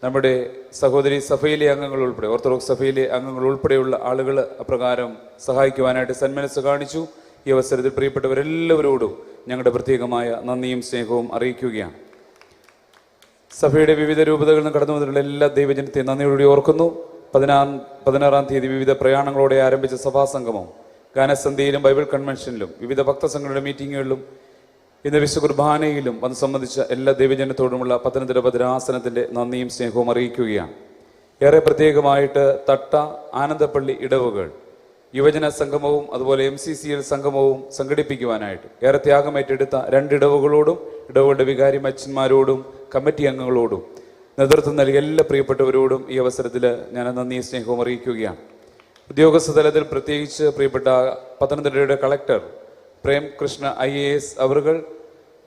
നമ്മുടെ സഹോദരി സഭയിലെ അംഗങ്ങൾ ഉൾപ്പെടെ, ഓർത്തഡോക്സ് സഭയിലെ അംഗങ്ങൾ ഉൾപ്പെടെയുള്ള ആളുകൾ അപ്രകാരം സഹായിക്കുവാനായിട്ട് സന്മനസ് കാണിച്ചു. ഈ അവസരത്തിൽ പ്രിയപ്പെട്ടവരെല്ലാവരോടും ഞങ്ങളുടെ പ്രത്യേകമായ നന്ദിയും സ്നേഹവും അറിയിക്കുകയാണ്. സഭയുടെ വിവിധ രൂപതകളിൽ നിന്ന് കടന്നു വന്നിട്ടുള്ള എല്ലാ ദൈവജനത്തെ നന്ദിയോടുകൂടി ഓർക്കുന്നു. 16-ാം തീയതി വിവിധ പ്രയാണങ്ങളോടെ ആരംഭിച്ച സഭാസംഗമം ഗാനസന്ധ്യയിലും ബൈബിൾ കൺവെൻഷനിലും വിവിധ ഭക്തസംഘങ്ങളുടെ മീറ്റിങ്ങുകളിലും ഇന്ന് വിശുദ്ധ കുർബാനയിലും വന്ന് സംബന്ധിച്ച എല്ലാ ദൈവജനത്തോടുമുള്ള പത്തനംതിട്ട ഭദ്രാസനത്തിൻ്റെ നന്ദിയും സ്നേഹവും അറിയിക്കുകയാണ്. ഏറെ പ്രത്യേകമായിട്ട് തട്ട, ആനന്ദപ്പള്ളി ഇടവുകൾ യുവജന സംഗമവും അതുപോലെ MCCL സംഗമവും സംഘടിപ്പിക്കുവാനായിട്ട് ഏറെ ത്യാഗമേറ്റെടുത്ത 2 ഇടവുകളോടും ഇടവുകളുടെ വികാരി അച്ഛന്മാരോടും കമ്മിറ്റി അംഗങ്ങളോടും നേതൃത്വം നൽകിയ എല്ലാ പ്രിയപ്പെട്ടവരോടും ഈ അവസരത്തിൽ ഞാൻ നന്ദി സ്നേഹവും അറിയിക്കുകയാണ്. ഉദ്യോഗസ്ഥ തലത്തിൽ പ്രത്യേകിച്ച് പ്രിയപ്പെട്ട പത്തനംതിട്ടയുടെ കളക്ടർ പ്രേം കൃഷ്ണ IAS അവറുകൾ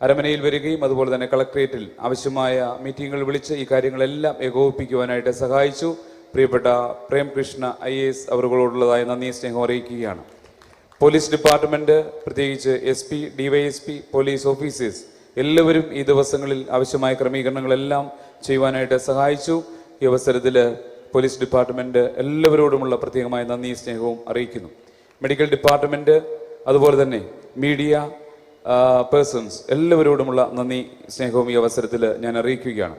അരമനയിൽ വരികയും അതുപോലെ തന്നെ കളക്ട്രേറ്റിൽ ആവശ്യമായ മീറ്റിങ്ങുകൾ വിളിച്ച് ഈ കാര്യങ്ങളെല്ലാം ഏകോപിപ്പിക്കുവാനായിട്ട് സഹായിച്ചു. പ്രിയപ്പെട്ട പ്രേം കൃഷ്ണ IAS അവറുകളോടുള്ളതായ നന്ദി സ്നേഹം അറിയിക്കുകയാണ്. പോലീസ് ഡിപ്പാർട്ട്മെൻറ്റ്, പ്രത്യേകിച്ച് SP, DYSP, പോലീസ് ഓഫീസേഴ്സ് എല്ലാവരും ഈ ദിവസങ്ങളിൽ ആവശ്യമായ ക്രമീകരണങ്ങളെല്ലാം ചെയ്യുവാനായിട്ട് സഹായിച്ചു. ഈ അവസരത്തിൽ പോലീസ് ഡിപ്പാർട്ട്മെൻറ്റ് എല്ലാവരോടുമുള്ള പ്രത്യേകമായ നന്ദി സ്നേഹവും അറിയിക്കുന്നു. മെഡിക്കൽ ഡിപ്പാർട്ട്മെൻറ്റ് അതുപോലെ തന്നെ മീഡിയ പേഴ്സൺസ് എല്ലാവരോടുമുള്ള നന്ദി സ്നേഹവും ഈ അവസരത്തിൽ ഞാൻ അറിയിക്കുകയാണ്.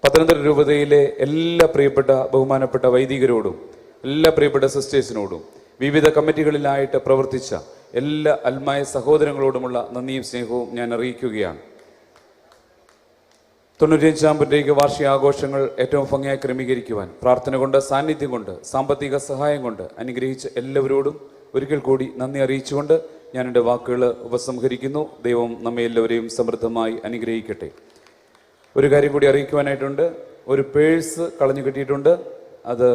പത്തനംതിട്ട രൂപതയിലെ എല്ലാ പ്രിയപ്പെട്ട ബഹുമാനപ്പെട്ട വൈദികരോടും എല്ലാ പ്രിയപ്പെട്ട സിസ്റ്റേഴ്സിനോടും വിവിധ കമ്മിറ്റികളിലായിട്ട് പ്രവർത്തിച്ച എല്ലാ അൽമായ സഹോദരങ്ങളോടുമുള്ള നന്ദിയും സ്നേഹവും ഞാൻ അറിയിക്കുകയാണ്. 95-ാം വാർഷികാഘോഷങ്ങൾ ഏറ്റവും ഭംഗിയായി ക്രമീകരിക്കുവാൻ പ്രാർത്ഥന കൊണ്ട്, സാന്നിധ്യം കൊണ്ട്, സാമ്പത്തിക സഹായം കൊണ്ട് അനുഗ്രഹിച്ച എല്ലാവരോടും ഒരിക്കൽ കൂടി നന്ദി അറിയിച്ചുകൊണ്ട് ഞാൻ എൻ്റെ വാക്കുകൾ ഉപസംഹരിക്കുന്നു. ദൈവം നമ്മെ എല്ലാവരെയും സമൃദ്ധമായി അനുഗ്രഹിക്കട്ടെ. ഒരു കാര്യം കൂടി അറിയിക്കുവാനായിട്ടുണ്ട്. ഒരു പേഴ്സ് കളഞ്ഞു കിട്ടിയിട്ടുണ്ട്. അത്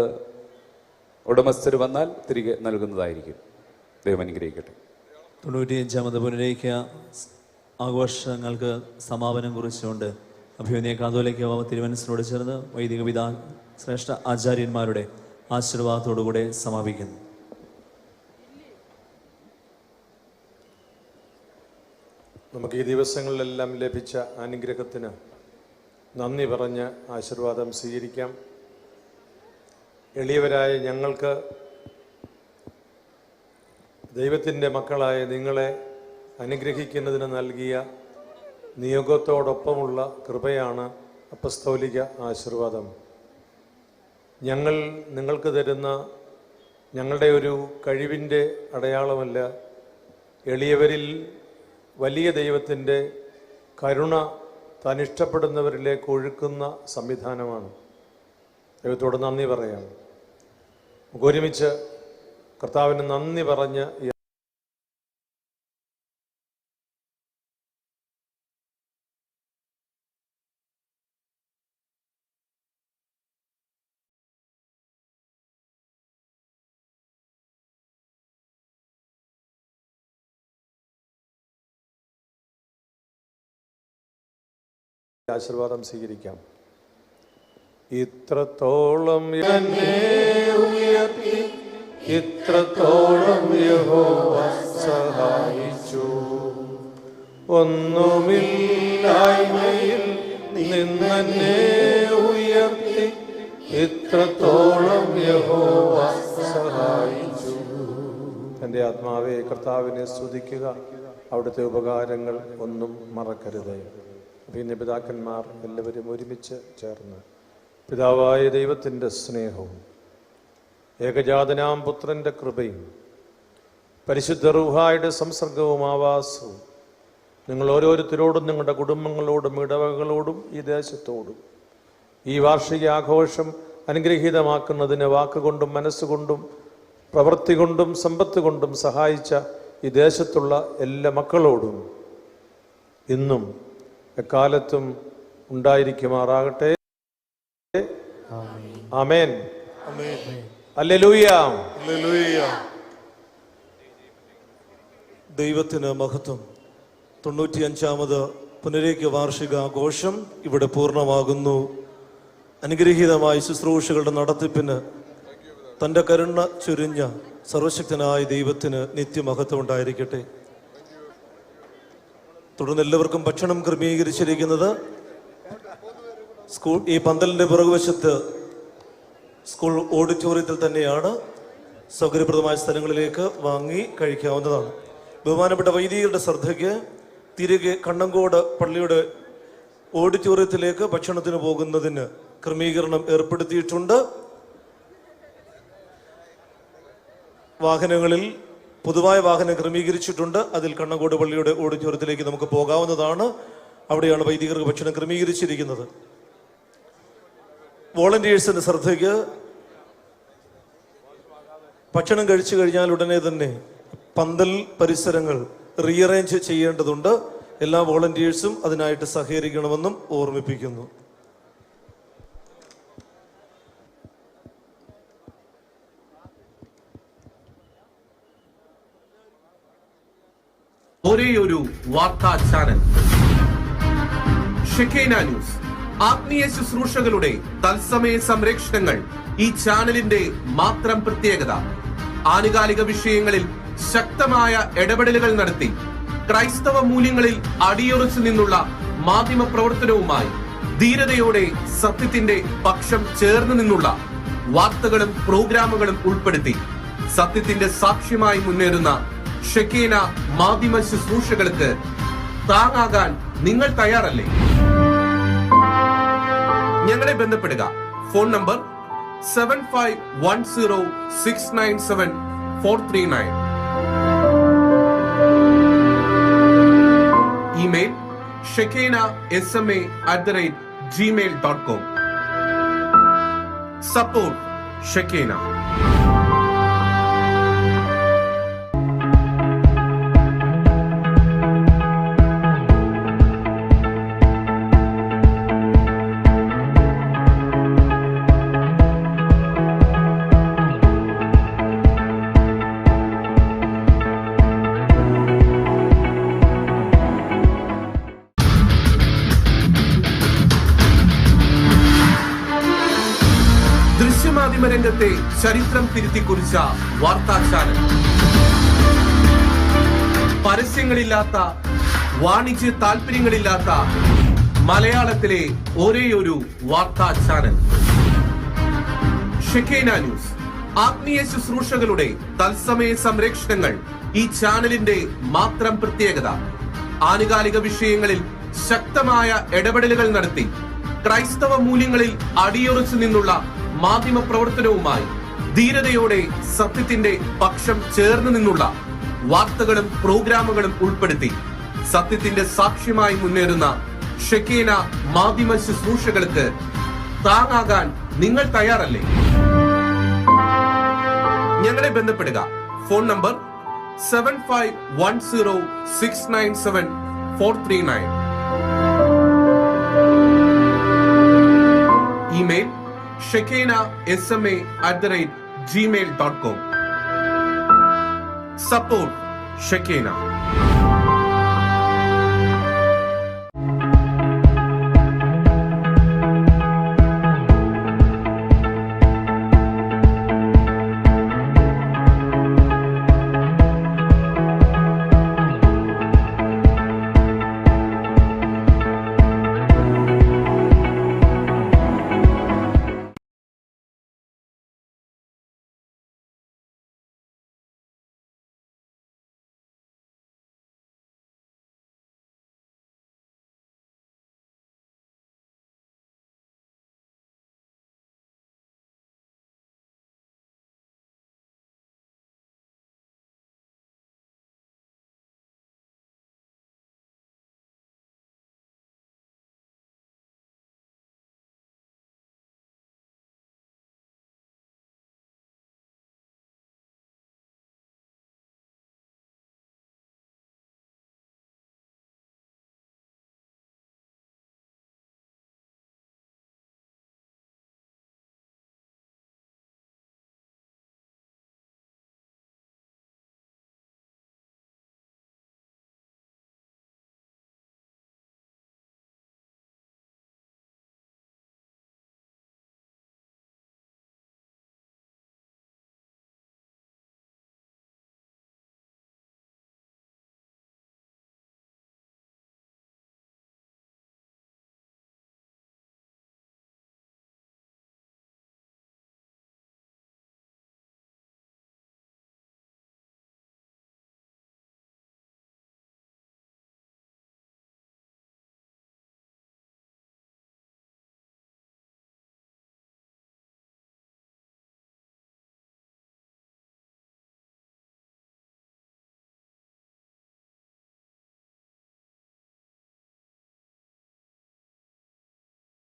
ഉടമസ്ഥർ വന്നാൽ തിരികെ നൽകുന്നതായിരിക്കും. ദൈവം അനുഗ്രഹിക്കട്ടെ. 95-ാമത് പുനരേഖ്യ ആഘോഷങ്ങൾക്ക് സമാപനം കുറിച്ചുകൊണ്ട് അഭിമന്യ കാതോലിക്ക ബാബ തിരുമനസിനോട് ചേർന്ന് വൈദിക പിതാ ശ്രേഷ്ഠ ആചാര്യന്മാരുടെ ആശീർവാദത്തോടുകൂടെ സമാപിക്കുന്നു. നമുക്ക് ഈ ദിവസങ്ങളിലെല്ലാം ലഭിച്ച അനുഗ്രഹത്തിന് നന്ദി പറഞ്ഞ് ആശീർവാദം സ്വീകരിക്കാം. എളിയവരായ ഞങ്ങൾക്ക് ദൈവത്തിൻ്റെ മക്കളായ നിങ്ങളെ അനുഗ്രഹിക്കുന്നതിന് നൽകിയ നിയോഗത്തോടൊപ്പമുള്ള കൃപയാണ് അപ്പസ്തോലിക ആശീർവാദം. ഞങ്ങൾ നിങ്ങൾക്ക് തരുന്ന ഞങ്ങളുടെ ഒരു കഴിവിൻ്റെ അടയാളമല്ല, എളിയവരിൽ വലിയ ദൈവത്തിൻ്റെ കരുണ താൻ ഇഷ്ടപ്പെടുന്നവരിലേക്ക് ഒഴുക്കുന്ന സംവിധാനമാണ്. ദൈവത്തോട് നന്ദി പറയാം. നമുക്ക് ഒരുമിച്ച് കർത്താവിന് നന്ദി പറഞ്ഞ് ആശീർവാദം സ്വീകരിക്കാം. ഇത്രത്തോളം എന്നെ ഉയർത്തി ഇത്രത്തോളം യഹോവ സഹായിച്ചു. ഒന്നുമില്ലായ്മയിൽ നിന്നെ ഉയർത്തി ഇത്രത്തോളം യഹോവ സഹായിച്ചു. എൻ്റെ ആത്മാവേ കർത്താവിനെ സ്തുതിക്കുക, അവിടുത്തെ ഉപകാരങ്ങൾ ഒന്നും മറക്കരുത്. പിന്നെ പിതാക്കന്മാർ എല്ലാവരും ഒരുമിച്ച് ചേർന്ന് പിതാവായ ദൈവത്തിൻ്റെ സ്നേഹവും ഏകജാതനാം പുത്രൻ്റെ കൃപയും പരിശുദ്ധ റൂഹായുടെ സംസർഗവും ആവാസവും നിങ്ങൾ ഓരോരുത്തരോടും നിങ്ങളുടെ കുടുംബങ്ങളോടും ഇടവകളോടും ഈ ദേശത്തോടും ഈ വാർഷിക ആഘോഷം അനുഗ്രഹീതമാക്കുന്നതിന് വാക്കുകൊണ്ടും മനസ്സുകൊണ്ടും പ്രവൃത്തി കൊണ്ടും സമ്പത്ത് കൊണ്ടും സഹായിച്ച ഈ ദേശത്തുള്ള എല്ലാ മക്കളോടും ഇന്നും എക്കാലത്തും ഉണ്ടായിരിക്കുമാറാകട്ടെ. ആമേൻ. ഹല്ലേലൂയ. ദൈവത്തിന് മഹത്വം. 95ാമത് പുനരേക്യ വാർഷികാഘോഷം ഇവിടെ പൂർണ്ണമാകുന്നു. അനുഗ്രഹീതമായ ശുശ്രൂഷകളുടെ നടത്തിപ്പിന് തൻ്റെ കരുണ ചൊരിഞ്ഞ സർവശക്തനായ ദൈവത്തിന് നിത്യമഹത്വം ഉണ്ടായിരിക്കട്ടെ. തുടർന്ന് എല്ലാവർക്കും ഭക്ഷണം ക്രമീകരിച്ചിരിക്കുന്നത് സ്കൂൾ ഈ പന്തലിൻ്റെ പുറകുവശത്ത് സ്കൂൾ ഓഡിറ്റോറിയത്തിൽ തന്നെയാണ്. സൗകര്യപ്രദമായ സ്ഥലങ്ങളിലേക്ക് വാങ്ങി കഴിക്കാവുന്നതാണ്. ബഹുമാനപ്പെട്ട വൈദികരുടെ ശ്രദ്ധയ്ക്ക് തിരികെ കണ്ണങ്കോട് പള്ളിയുടെ ഓഡിറ്റോറിയത്തിലേക്ക് ഭക്ഷണത്തിന് പോകുന്നതിന് ക്രമീകരണം ഏർപ്പെടുത്തിയിട്ടുണ്ട്. വാഹനങ്ങളിൽ പൊതുവായ വാഹനം ക്രമീകരിച്ചിട്ടുണ്ട്. അതിൽ കണ്ണങ്കോട് പള്ളിയുടെ ഓഡിറ്റോറിയത്തിലേക്ക് നമുക്ക് പോകാവുന്നതാണ്. അവിടെയാണ് വൈദികർക്ക് ഭക്ഷണം ക്രമീകരിച്ചിരിക്കുന്നത്. വോളണ്ടിയേഴ്സിന്റെ ശ്രദ്ധയ്ക്ക് ഭക്ഷണം കഴിച്ചു കഴിഞ്ഞാൽ ഉടനെ തന്നെ പന്തൽ പരിസരങ്ങൾ റീഅറേഞ്ച് ചെയ്യേണ്ടതുണ്ട്. എല്ലാ വോളണ്ടിയേഴ്സും അതിനായിട്ട് സഹകരിക്കണമെന്നും ഓർമ്മിപ്പിക്കുന്നു. ഒരേയൊരു വാർത്താ ചാനൽ ഷെക്കേന ന്യൂസ്. ആത്മീയ ശുശ്രൂഷകളുടെ തത്സമയ സംരക്ഷണങ്ങൾ ഈ ചാനലിന്റെ മാത്രം പ്രത്യേകത. ആനുകാലിക വിഷയങ്ങളിൽ ശക്തമായ ഇടപെടലുകൾ നടത്തി ക്രൈസ്തവ മൂല്യങ്ങളിൽ അടിയുറച്ചു നിന്നുള്ള മാധ്യമ പ്രവർത്തനവുമായി ധീരതയോടെ സത്യത്തിന്റെ പക്ഷം ചേർന്ന് നിന്നുള്ള വാർത്തകളും പ്രോഗ്രാമുകളും ഉൾപ്പെടുത്തി സത്യത്തിന്റെ സാക്ഷ്യമായി മുന്നേറുന്ന ഷെക്കേന മാധ്യമ ശുശ്രൂഷകൾക്ക് താങ്ങാകാൻ നിങ്ങൾ തയ്യാറല്ലേ? ഞങ്ങളെ ബന്ധപ്പെടുക. Phone number 7510697439. Email shekena@gmail.com. Support Shekena. രംഗത്തെ ചരിത്രം തിരുത്തിക്കുറിച്ച വാർത്താ ചാനൽ. പരസ്യങ്ങളില്ലാത്ത, വാണിജ്യ താല്പര്യങ്ങളില്ലാത്ത മലയാളത്തിലെ ഒരേയൊരു വാർത്താ ചാനൽ ഷെക്കേന ന്യൂസ്. ആത്മീയ ശുശ്രൂഷകളുടെ തത്സമയ സംരക്ഷണങ്ങൾ ഈ ചാനലിന്റെ മാത്രം പ്രത്യേകത. ആനുകാലിക വിഷയങ്ങളിൽ ശക്തമായ ഇടപെടലുകൾ നടത്തി ക്രൈസ്തവ മൂല്യങ്ങളിൽ അടിയുറച്ചു നിന്നുള്ള മാധ്യമ പ്രവർത്തനവുമായി ധീരതയോടെ സത്യത്തിന്റെ പക്ഷം ചേർന്ന് നിന്നുള്ള വാർത്തകളും പ്രോഗ്രാമുകളും ഉൾപ്പെടുത്തി സത്യത്തിന്റെ സാക്ഷ്യമായി മുന്നേറുന്ന ഷെക്കേന മാധ്യമ ശുശ്രൂഷകൾക്ക് താങ്ങാകാൻ നിങ്ങൾ തയ്യാറല്ലേ? ഞങ്ങളെ ബന്ധപ്പെടുക. Phone number 7510697439. Email shekena@gmail.com. Support ഷെക്കേന.